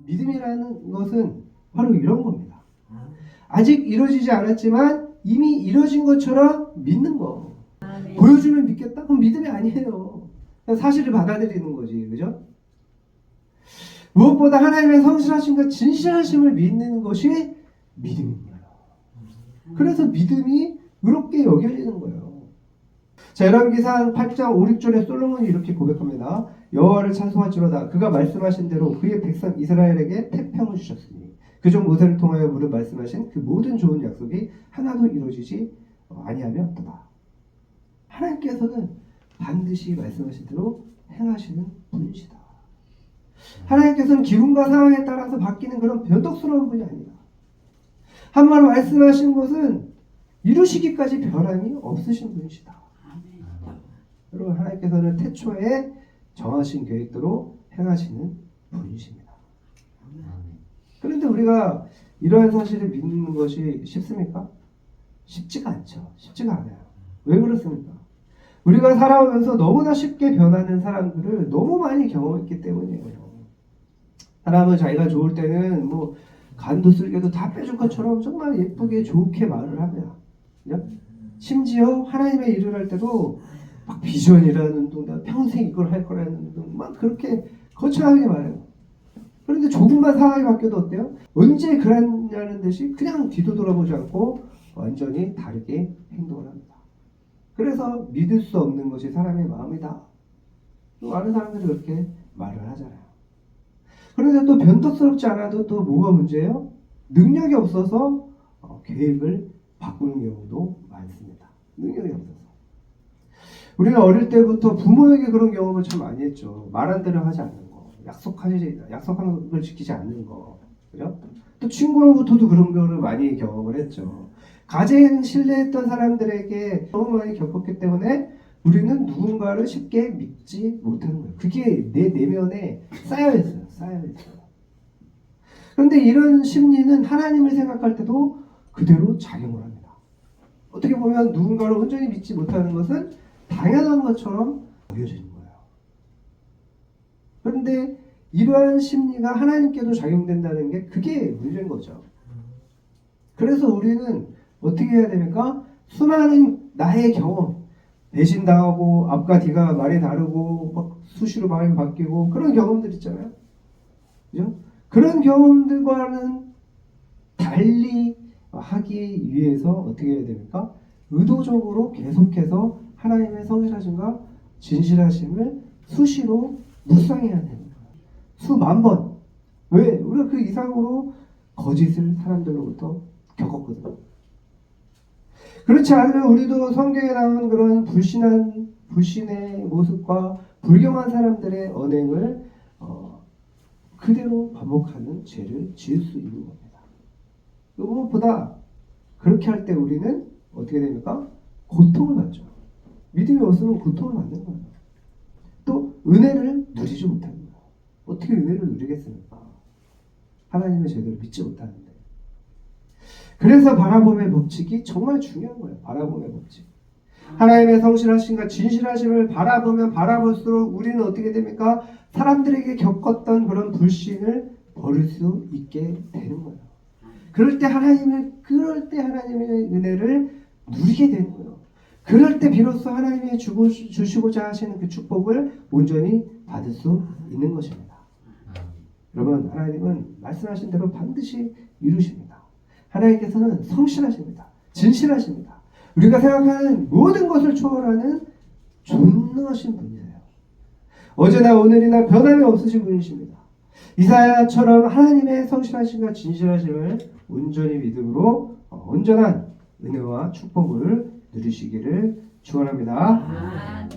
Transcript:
믿음이라는 것은 바로 이런 겁니다. 아직 이루어지지 않았지만 이미 이루어진 것처럼 믿는 거. 보여주면 믿겠다? 그럼 믿음이 아니에요. 그냥 사실을 받아들이는 거지. 그죠? 무엇보다 하나님의 성실하심과 진실하심을 믿는 것이 믿음입니다. 그래서 믿음이 의롭게 여겨지는 거예요. 자, 열왕기상 8장 5, 6절에 솔로몬이 이렇게 고백합니다. 여호와를 찬송할지로다. 그가 말씀하신 대로 그의 백성 이스라엘에게 태평을 주셨으니 그종 모세를 통하여 무릇 말씀하신 그 모든 좋은 약속이 하나도 이루어지지 아니하며 어떠다. 하나님께서는 반드시 말씀하신 대로 행하시는 분이시다. 하나님께서는 기분과 상황에 따라서 바뀌는 그런 변덕스러운 분이 아니다. 한마디로 말씀하신 것은 이루시기까지 변함이 없으신 분이시다. 여러분, 하나님께서는 태초에 정하신 계획대로 행하시는 분이십니다. 그런데 우리가 이러한 사실을 믿는 것이 쉽습니까? 쉽지가 않죠. 쉽지가 않아요. 왜 그렇습니까? 우리가 살아오면서 너무나 쉽게 변하는 사람들을 너무 많이 경험했기 때문이에요. 사람은 자기가 좋을 때는 뭐 간도 쓸개도 다 빼줄 것처럼 정말 예쁘게 좋게 말을 합니다. 심지어 하나님의 일을 할 때도 막 비전이라는 둥, 평생 이걸 할 거라는 둥, 막 그렇게 거창하게 말해요. 그런데 조금만 상황이 바뀌어도 어때요? 언제 그랬냐는 듯이 그냥 뒤도 돌아보지 않고 완전히 다르게 행동을 합니다. 그래서 믿을 수 없는 것이 사람의 마음이다. 또 많은 사람들이 그렇게 말을 하잖아요. 그런데 또 변덕스럽지 않아도 또 뭐가 문제예요? 능력이 없어서 계획을 바꾸는 경우도 많습니다. 능력이 없어서. 우리가 어릴 때부터 부모에게 그런 경험을 참 많이 했죠. 말한 대로 하지 않는 거, 약속한 걸 지키지 않는 거, 그죠? 또 친구로부터도 그런 거를 많이 경험을 했죠. 가장 신뢰했던 사람들에게 너무 많이 겪었기 때문에 우리는 누군가를 쉽게 믿지 못하는 거예요. 그게 내 내면에 쌓여있어요. 그런데 이런 심리는 하나님을 생각할 때도 그대로 작용을 합니다. 어떻게 보면 누군가를 온전히 믿지 못하는 것은 당연한 것처럼 보여지는 거예요. 그런데 이러한 심리가 하나님께도 작용된다는 게 그게 문제인 거죠. 그래서 우리는 어떻게 해야 됩니까? 수많은 나의 경험, 배신당하고 앞과 뒤가 말이 다르고 막 수시로 마음이 바뀌고 그런 경험들 있잖아요. 그죠? 그런 경험들과는 달리 하기 위해서 어떻게 해야 됩니까? 의도적으로 계속해서 하나님의 성실하심과 진실하심을 수시로 묵상해야 됩니다. 수만 번. 왜? 우리가 그 이상으로 거짓을 사람들로부터 겪었거든요. 그렇지 않으면 우리도 성경에 나오는 그런 불신의 모습과 불경한 사람들의 언행을 그대로 반복하는 죄를 지을 수 있는 겁니다. 무엇보다 그렇게 할 때 우리는 어떻게 됩니까? 고통을 받죠. 믿음이 없으면 고통을 받는 거예요. 또 은혜를 누리지 못합니다. 어떻게 은혜를 누리겠습니까? 하나님을 제대로 믿지 못하는데. 그래서 바라봄의 법칙이 정말 중요한 거예요. 바라봄의 법칙. 하나님의 성실하심과 진실하심을 바라보면 바라볼수록 우리는 어떻게 됩니까? 사람들에게 겪었던 그런 불신을 버릴 수 있게 되는 거예요. 그럴 때 하나님의 은혜를 누리게 되는 거예요. 그럴 때 비로소 하나님이 주시고자 하시는 그 축복을 온전히 받을 수 있는 것입니다. 여러분, 하나님은 말씀하신 대로 반드시 이루십니다. 하나님께서는 성실하십니다. 진실하십니다. 우리가 생각하는 모든 것을 초월하는 존귀하신 분이에요. 어제나 오늘이나 변함이 없으신 분이십니다. 이사야처럼 하나님의 성실하심과 진실하심을 온전히 믿음으로 온전한 은혜와 축복을 누리시기를 축원합니다.